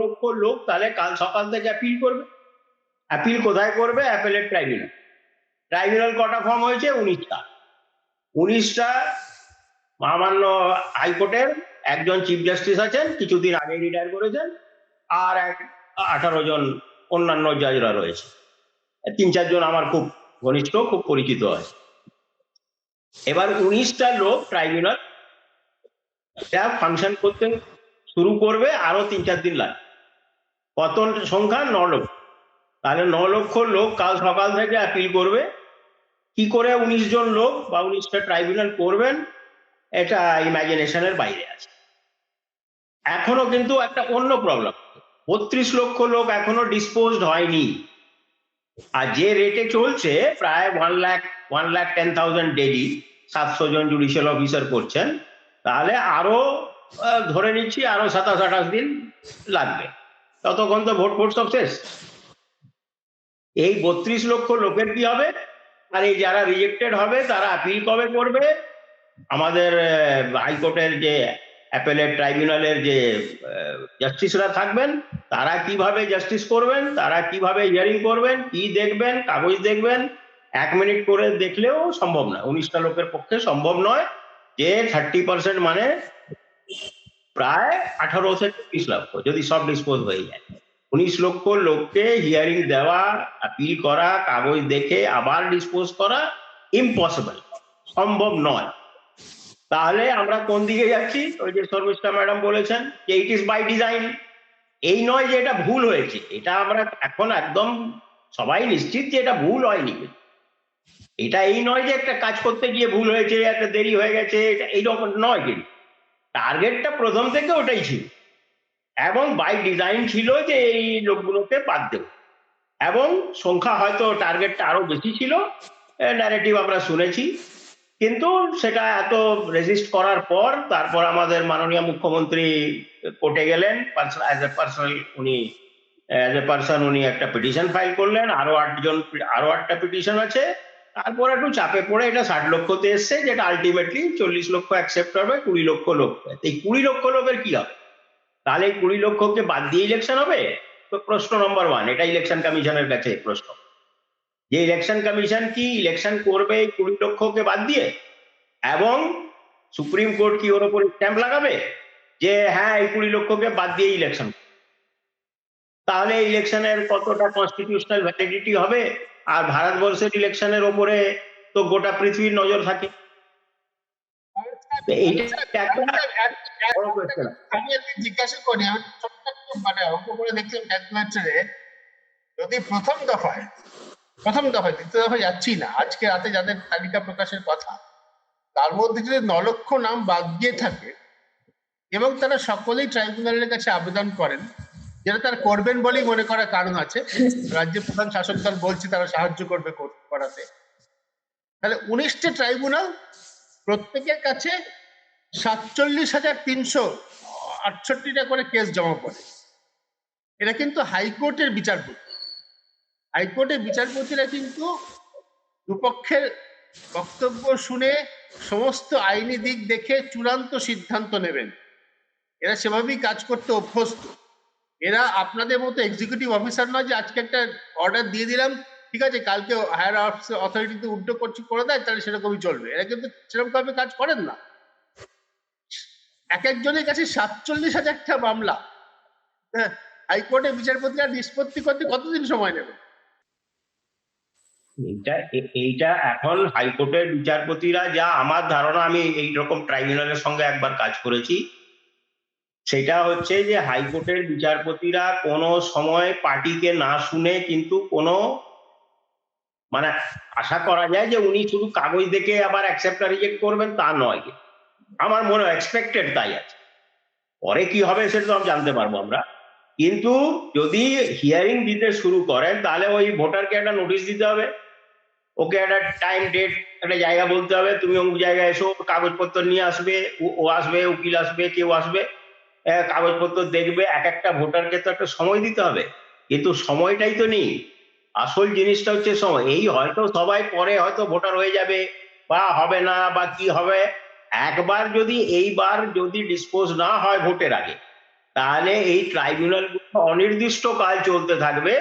লক্ষ লোক তাহলে কাল সকাল থেকে অ্যাপিল করবে। অ্যাপিল কোথায় করবে? Appellate tribunal. ট্রাইব্যুনাল কটা ফর্ম হয়েছে? 19টা। 19টা মহামান্য হাইকোর্টের একজন চিফ জাস্টিস আছেন, কিছুদিন আগে রিটায়ার করেছেন, আর 18 জন অন্যান্য জাজরা রয়েছে। 3-4 জন আমার খুব ঘনিষ্ঠ, খুব পরিচিত আছে। এবার 19টা লোক ট্রাইব্যুনাল ফাংশন করতে শুরু করবে, আরো 3-4 দিন লাগবে। কত সংখ্যা? 9 লক্ষ। তাহলে 9 লক্ষ লোক কাল সকাল থেকে অ্যাপিল করবে। কি করে 19 জন লোক বা 19টা ট্রাইব্যুনাল করবেন, এটা ইমাজিনেশনের বাইরে আছে। এখনো কিন্তু একটা অন্য প্রবলেম, 32 লক্ষ লোক এখনো ডিসপোজড হয়নি। আর যে রেটে চলছে প্রায় 1,10,000 ডেলি, 700 জন জুডিশিয়াল অফিসার করছেন, তাহলে আরো ধরে নিচ্ছি আরো 27-28 দিন লাগবে। ততক্ষণ তো ভোট সব শেষ। এই 32 লক্ষ লোকের কি হবে? আর এই যারা রিজেক্টেড হবে তারা অ্যাপিল কবে করবে? আমাদের হাইকোর্টের যে অ্যাপেলেট ট্রাইব্যুনালের যে জাস্টিসরা থাকবেন, তারা কিভাবে জাস্টিস করবেন, তারা কিভাবে হিয়ারিং করবেন, কি দেখবেন, কাগজ দেখবেন, 1 মিনিট করে দেখলেও সম্ভব না। 19টা লোকের পক্ষে সম্ভব নয় যে 30% মানে প্রায় 18 থেকে 20 লক্ষ যদি সব ডিসপোজ হয়ে যায়। 19 লক্ষ লোককে হিয়ারিং দেওয়া, অ্যাপিল করা, কাগজ দেখে আবার ডিসপোজ করা ইম্পসিবল, সম্ভব নয়। তাহলে আমরা কোন দিকে যাচ্ছি? ওই যে শর্মিষ্ঠা ম্যাডাম বলেছেন যে ইট ইজ বাই ডিজাইন। এই নয় যে এটা ভুল হয়েছে, এটা আমরা এখন একদম সবাই নিশ্চিত যে এটা ভুল হয়নি। এটা এই নয় যে একটা কাজ করতে গিয়ে ভুল হয়েছে, একটা দেরি হয়ে গেছে, এটা এইরকম নয়। কিন্তু টার্গেটটা প্রথম থেকে ওটাই ছিল, এবং বাই ডিজাইন ছিল যে এই লোকগুলোকে বাদ দেব। এবং সংখ্যা হয়তো টার্গেটটা আরো বেশি ছিল, ন্যারেটিভ আমরা শুনেছি, কিন্তু সেটা এত রেজিস্ট করার পর তারপর আমাদের মাননীয় মুখ্যমন্ত্রী কোর্টে গেলেন, অ্যাজ এ পার্সন উনি একটা পিটিশন ফাইল করলেন, আরো 8টা পিটিশন আছে। তারপর একটু চাপে পড়ে এটা 60 লক্ষতে এসছে, যেটা আলটিমেটলি 40 লক্ষ অ্যাকসেপ্ট হবে, 20 লক্ষ লোক। এই 20 লক্ষ লোকের কি হবে? তাহলে 20 লক্ষকে বাদ দিয়ে ইলেকশন হবে? তো প্রশ্ন নম্বর 1, এটা ইলেকশন কমিশনের কাছে প্রশ্ন, যে ইলেকশন কমিশন কি ইলেকশন করবে 20 লক্ষকে বাদ দিয়ে? এবং সুপ্রিম কোর্ট কি ওর উপর স্ট্যাম্প লাগাবে যে হ্যাঁ এই 20 লক্ষকে বাদ দিয়ে ইলেকশন? তাহলে ইলেকশনের কতটা কনস্টিটিউশনাল ভ্যালিডিটি হবে? আর ভারতবর্ষের ইলেকশনের ওপরে তো গোটা পৃথিবীর নজর থাকে। আমি জিজ্ঞাসা করি, আমি ছোট্ট মানে অঙ্ক করে দেখলাম ক্যালকুলেটরে, যদি প্রথম দফায় দ্বিতীয় দফায় যাচ্ছি না, আজকে রাতে যাদের তালিকা প্রকাশের কথা, তার মধ্যে যদি 9 লক্ষ নাম বাদ দিয়ে থাকে এবং তারা সকলেই ট্রাইব্যুনালের কাছে আবেদন করেন, যেটা তারা করবেন বলেই মনে করার কারণ আছে, রাজ্যের প্রধান শাসক দল বলছে তারা সাহায্য করবে করাতে, তাহলে 19টা ট্রাইব্যুনাল প্রত্যেকের কাছে 47,368টা করে কেস জমা পড়ে। এটা কিন্তু হাইকোর্টের বিচারপতিরা কিন্তু দুপক্ষের বক্তব্য শুনে সমস্ত আইনি দিক দেখে চূড়ান্ত সিদ্ধান্ত নেবেন। এরা সেভাবেই কাজ করতে অভ্যস্ত। এরা আপনাদের মতো এক্সিকিউটিভ অফিসার নয় যে আজকে একটা অর্ডার দিয়ে দিলাম, ঠিক আছে, কালকে হায়ার অথরিটিতে উল্টো করে দেয়, তাহলে সেরকমই চলবে। এরা কিন্তু সেরকম ভাবে কাজ করেন না। এক একজনের কাছে 47,000টা মামলা, হ্যাঁ, হাইকোর্টের বিচারপতিরা নিষ্পত্তি করতে কতদিন সময় নেবে? এইটা এখন হাইকোর্টের বিচারপতিরা, যা আমার ধারণা, আমি এইরকম ট্রাইব্যুনালের সঙ্গে একবার কাজ করেছি, সেটা হচ্ছে যে হাইকোর্টের বিচারপতিরা কোনো সময় পার্টিকে না শুনে কিন্তু কোনো মানে আশা করা যায় যে উনি শুধু কাগজ দেখে আবার অ্যাকসেপ্ট রিজেক্ট করবেন তা নয়। আমার মনে হয় এক্সপেক্টেড তাই আছে। পরে কি হবে সেটা তো জানতে পারবো আমরা, কিন্তু যদি হিয়ারিং দিতে শুরু করেন তাহলে ওই ভোটারকে একটা নোটিশ দিতে হবে, ওকে একটা টাইম ডেট একটা জায়গা বলতে হবে, তুমি অমুক জায়গায় এসো, কাগজপত্র নিয়ে আসবে, ও আসবে, উকিল আসবে, কেউ আসবে, কাগজপত্র দেখবে। এক একটা ভোটারকে তো একটা সময় দিতে হবে, কিন্তু সময়টাই তো নেই। আসল জিনিসটা হচ্ছে সময়। এই হয়তো সবাই পরে হয়তো ভোটার হয়ে যাবে বা হবে না বা কি হবে, একবার যদি এইবার যদি ডিসপোজ না হয় ভোটের আগে, তাহলে এই ট্রাইব্যুনাল অনির্দিষ্টকাল চলতে থাকবে,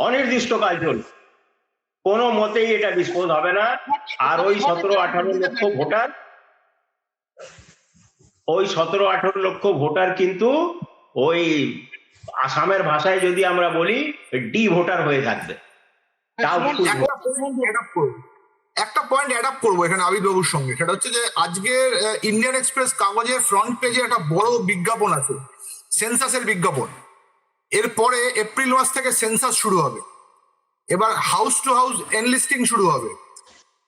অনির্দিষ্টকাল চলবে, কোনো মতেই এটা ডিসপোজ হবে না। আর ওই 17-18 লক্ষ ভোটার, ওই 17-18 লক্ষ ভোটার কিন্তু ওই আসামের ভাষায় যদি আমরা বলি ডি ভোটার হয়ে থাকবে। তাও একটা পয়েন্ট অ্যাড আপ করবো এখানে আবিদ বাবুর সঙ্গে, সেটা হচ্ছে যে আজকের ইন্ডিয়ান এক্সপ্রেস কাগজের ফ্রন্ট পেজে একটা বড় বিজ্ঞাপন আছে, সেন্সাসের বিজ্ঞাপন। এরপরে এপ্রিল মাস থেকে সেন্সাস শুরু হবে, এবার হাউস টু হাউস এনলিস্টিং শুরু হবে।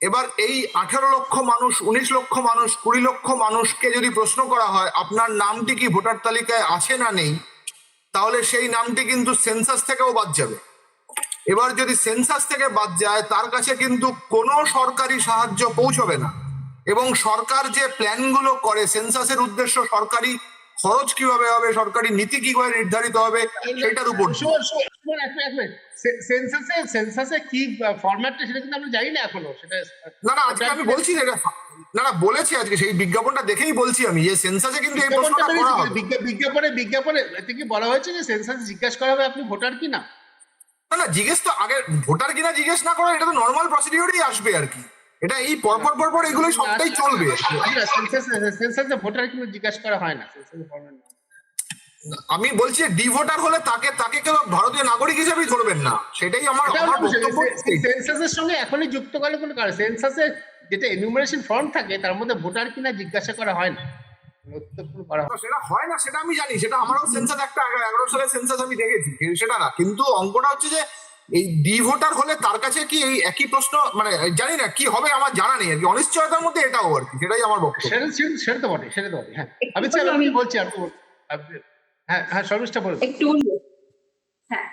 এবার এই 18 লক্ষ মানুষ, 19 লক্ষ মানুষ, 20 লক্ষ মানুষকে যদি প্রশ্ন করা হয় আপনার নামটি কি ভোটার তালিকায় আছে না নেই, তাহলে সেই নামটি কিন্তু সেন্সাস থেকেও বাদ যাবে। এবার যদি সেন্সাস থেকে বাদ যায় তার কাছে কিন্তু কোনো সরকারি সাহায্য পৌঁছবে না, এবং সরকার যে প্ল্যানগুলো করে সেন্সাসের উদ্দেশ্য সরকারি খরচ কিভাবে হবে, সরকারি নীতি কিভাবে নির্ধারিত হবে সেটার উপর। সেন্সাসে কি ফরম্যাটটা সেটা কিন্তু আমরা জানি না এখনো। সেটা না আজকে আমি বলছি না বলেছি আজকে সেই বিজ্ঞাপনটা দেখেই বলছি আমি যে সেন্সাসে কিন্তু এই প্রশ্নটা করা হবে। বিজ্ঞাপনে এতে কি বলা হয়েছে যে সেন্সাস জিজ্ঞাসা করা হবে আপনি ভোটার কিনা? না জিজ্ঞেস তো আগে ভোটার কিনা জিজ্ঞেস না করে, এটা তো নর্মাল প্রসিডিওরই আসবে আর কি। এটা এই পরপর এগুলো সবটাই চলবে। সেন্সাসে ভোটার কিনা জিজ্ঞাসা করা হয় না। আমি বলছি ডি ভোটার হলে তাকে কেউ ভারতীয় নাগরিক হিসেবেই ধরবেন না, সেটাই আমার বক্তব্য। সেন্সাসের সঙ্গে এখনই যুক্ত করলে কোনো কারণ, সেন্সাসে যেটা এনুমারেশন ফর্ম থাকে তার মধ্যে ভোটার কিনা জিজ্ঞাসা করা হয় না, সেটা হয় না, সেটা আমি জানি, সেটা আমারও সেন্সাস একটা 11 সালের সেন্সাস আমি দেখেছি, সেটা না। কিন্তু অঙ্কটা হচ্ছে যে এই ডি ভোটার হলে তার কাছে কি এই একই প্রশ্ন, মানে জানি না কি হবে, আমার জানা নেই আর কি, অনিশ্চয়তার মধ্যে এটাও আর কি, সেটাই আমার বক্তব্য। সেটা তো বটে। হ্যাঁ আমি বলছি হ্যাঁ শর্মিষ্ঠা বলুন একটু। হ্যাঁ,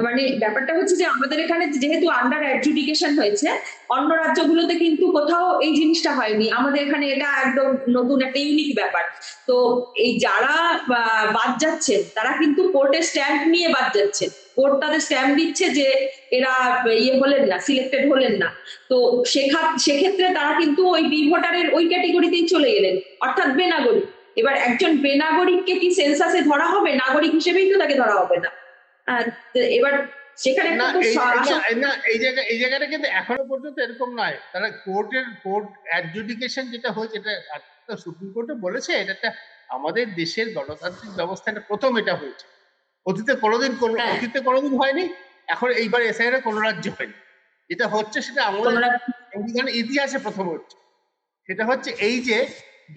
মানে ব্যাপারটা হচ্ছে যে আমাদের এখানে যেহেতু আন্ডার অ্যাডজুডিকেশন হয়েছে, অন্য রাজ্যগুলোতে কিন্তু কোথাও এই জিনিসটা হয়নি, আমাদের এখানে এটা একদম নতুন একটা ইউনিক ব্যাপার। তো এই যারা বাদ যাচ্ছেন তারা কিন্তু কোর্টের স্ট্যাম্প নিয়ে বাদ যাচ্ছেন, কোর্ট তাদের স্ট্যাম্প দিচ্ছে যে এরা হলেন না, সিলেক্টেড হলেন না। তো সেক্ষেত্রে তারা কিন্তু ওই বি ভোটারের ওই ক্যাটেগরিতেই চলে গেলেন, অর্থাৎ বেনাগরিক। এবার একজন বেনাগরিককে কি সেন্সাসে ধরা হবে? নাগরিক হিসেবেই তো তাকে ধরা হবে না। এবার সেখানে এই জায়গাটা কিন্তু এখনো পর্যন্ত এরকম নয়। তারা কোর্ট অ্যাডজুডিকেশন যেটা হয়েছে, এটা সুপ্রিম কোর্টে বলেছে, এটা আমাদের দেশের গণতান্ত্রিক ব্যবস্থাটা প্রথম এটা হয়েছে। অতীতে কোনোদিন হয়নি, এখন এইবার এসআইআর কোনো রাজ্য হয়নি। যেটা হচ্ছে সেটা আমাদের সংবিধানের ইতিহাসে প্রথম হচ্ছে। সেটা হচ্ছে এই যে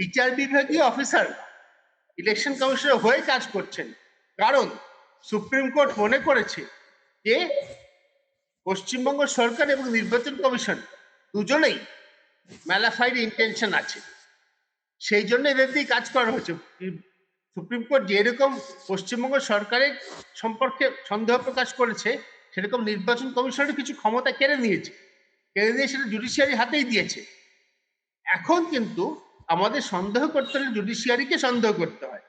বিচার বিভাগীয় অফিসার ইলেকশন কমিশনের হয়ে কাজ করছেন, কারণ সুপ্রিম কোর্ট মনে করেছে যে পশ্চিমবঙ্গ সরকার এবং নির্বাচন কমিশন দুজনেই ম্যালাফাইড ইন্টেনশন আছে, সেই জন্য এদের দিয়ে কাজ করা হয়েছে। সুপ্রিম কোর্ট যেরকম পশ্চিমবঙ্গ সরকারের সম্পর্কে সন্দেহ প্রকাশ করেছে, সেরকম নির্বাচন কমিশনের কিছু ক্ষমতা কেড়ে নিয়ে সেটা জুডিশিয়ারির হাতেই দিয়েছে। এখন কিন্তু আমাদের সন্দেহ করতে হলে জুডিশিয়ারিকে সন্দেহ করতে হয়।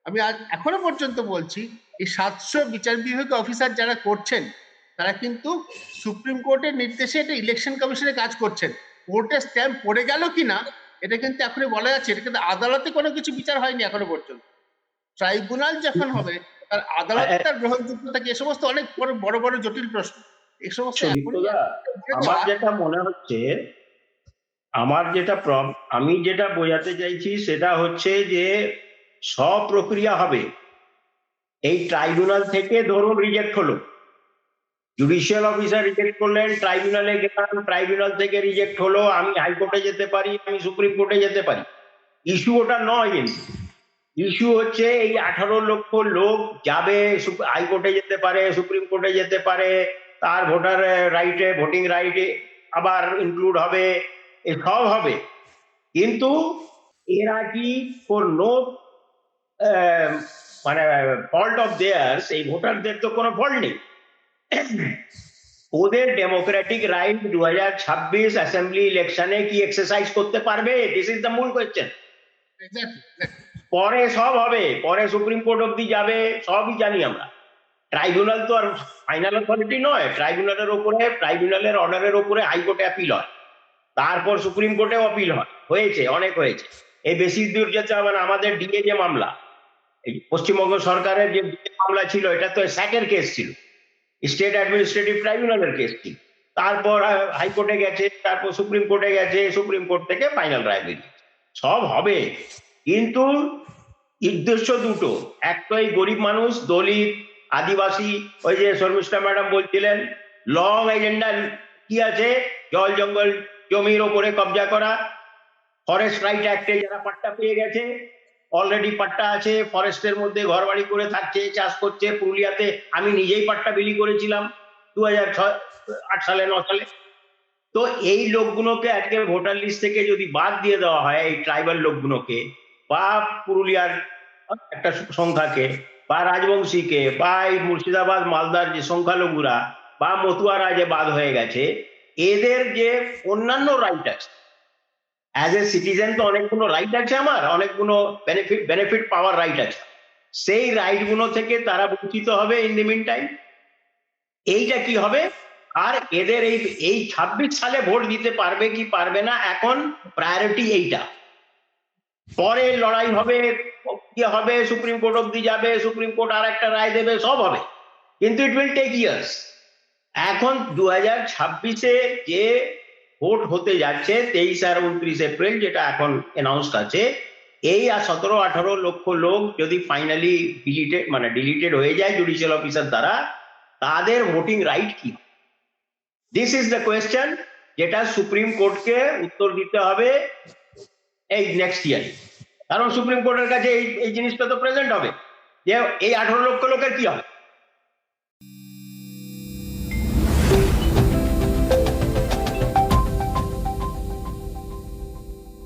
আমি এখনো পর্যন্ত বলছি এই 700 বিচার বিভাগীয় অফিসার যারা করছেন তারা কিন্তু সুপ্রিম কোর্টের নির্দেশে এটা ইলেকশন কমিশনে কাজ করছেন। কোর্টের স্ট্যাম্প পড়ে গেল কিনা এটা কিন্তু এখনই বলা যাচ্ছে, এটা কিন্তু আদালতে কোনো কিছু বিচার হয়নি এখনো পর্যন্ত। ট্রাইব্যুনাল যখন হবে তার আদালতে তার গ্রহণযোগ্যতা কি, এ সমস্ত অনেক বড় জটিল প্রশ্ন। এই সমস্ত আমার যেটা মনে হচ্ছে, আমি যেটা বোঝাতে চাইছি সেটা হচ্ছে যে সব প্রক্রিয়া হবে এই ট্রাইব্যুনাল থেকে। ধরুন রিজেক্ট হলো, জুডিশিয়াল অফিসার রিজেক্ট করলেন, ট্রাইব্যুনালে গেলাম, ট্রাইব্যুনাল থেকে রিজেক্ট হলো, আমি হাইকোর্টে যেতে পারি, আমি সুপ্রিম কোর্টে যেতে পারি। ইস্যু ওটা নয়, কিন্তু ইস্যু হচ্ছে এই 18 লক্ষ লোক যাবে, হাইকোর্টে যেতে পারে, সুপ্রিম কোর্টে যেতে পারে, তার ভোটার রাইটে, ভোটিং রাইটে আবার ইনক্লুড হবে, সব হবে। কিন্তু এরা কি ফর নো মানে ফল্ট অফ দেয়ার্স, এই ভোটারদের তো কোনো ফল্ট নেই, ওদের ডেমোক্রেটিক রাইট 2026 অ্যাসেম্বলি ইলেকশনে কি এক্সারসাইজ করতে পারবে? দিস ইজ দ্য মূল কোয়েশ্চেন। পরে সব হবে, পরে সুপ্রিম কোর্ট অব্দি যাবে, সবই জানি আমরা। ট্রাইব্যুনাল তো আর ফাইনাল অথরিটি নয়, ট্রাইব্যুনালের উপরে, ট্রাইব্যুনালের অর্ডারের উপরে হাইকোর্টে অ্যাপিল হয়, তারপর সুপ্রিম কোর্টেও অ্যাপিল হয়, হয়েছে, অনেক হয়েছে। এই বেশি দূর যেতে হবে না। আমাদের ডিএ যে মামলা, এই পশ্চিমবঙ্গ সরকারের যে মামলা ছিল এটা তো স্যাটের কেস ছিল, স্টেট অ্যাডমিনিস্ট্রেটিভ ট্রাইব্যুনালের কেস ছিল। তারপর হাইকোর্টে গেছে, তারপর সুপ্রিম কোর্টে গেছে, সুপ্রিম কোর্ট থেকে ফাইনাল রায় বেরিয়েছে। সব হবে, কিন্তু উদ্দেশ্য দুটো, এক তো এই গরিব মানুষ, দলিত, আদিবাসী, ওই যে শর্মিষ্ঠা ম্যাডাম বলছিলেন লং এজেন্ডা কি আছে, জল জঙ্গল জমির ওপরে কবজা করা, ফরেস্ট রাইট অ্যাক্টে যারা পাট্টা পেয়ে গেছে, অলরেডি পাট্টা আছে, ফরেস্টের মধ্যে ঘর বাড়ি করে থাকছে, চাষ করছে। পুরুলিয়াতে আমি নিজেই পাট্টা বিলি করেছিলাম 2008 সালে 9 সালে। তো এই লোকগুলোকে আজকে ভোটার লিস্ট থেকে যদি বাদ দিয়ে দেওয়া হয়, এই ট্রাইবাল লোকগুলোকে, বা পুরুলিয়ার একটা সংখ্যাকে, বা রাজবংশীকে, বা এই মুর্শিদাবাদ মালদার যে সংখ্যালঘুরা, বা মতুয়ারা যে বাদ হয়ে গেছে, এদের যে অন্যান্য রাইট আছে, অ্যাজ এ সিটিজেন তো অনেকগুলো রাইট আছে, আমার অনেকগুলো বেনিফিট পাওয়ার রাইট আছে, সেই রাইট গুলো থেকে তারা বঞ্চিত হবে ইন দি মিন টাইম। এইটা কি হবে? আর এদের এই 26 সালে ভোট দিতে পারবে কি পারবে না, এখন প্রায়োরিটি এইটা। পরে লড়াই হবে, কি হবে, সুপ্রিম কোর্ট অব্দি যাবে, সুপ্রিম কোর্ট আর একটা রায় দেবে, সব হবে, কিন্তু ইট উইল টেক ইয়ার্স। এখন 2026-এ যে ভোট হতে যাচ্ছে 23 আর 29 এপ্রিল, যেটা এখন অ্যানাউন্সড আছে, এই 17-18 লক্ষ লোক যদি ফাইনালি ডিলিটেড হয়ে যায় জুডিশিয়াল অফিসার দ্বারা, তাদের ভোটিং রাইট কি? দিস ইজ দ্য কোয়েশ্চেন, যেটা সুপ্রিম কোর্টকে উত্তর দিতে হবে এই নেক্সট ইয়ারে। কারণ সুপ্রিম কোর্টের কাছে এই জিনিসটা তো প্রেজেন্ট হবে যে এই 18 লক্ষ লোকের কি হবে।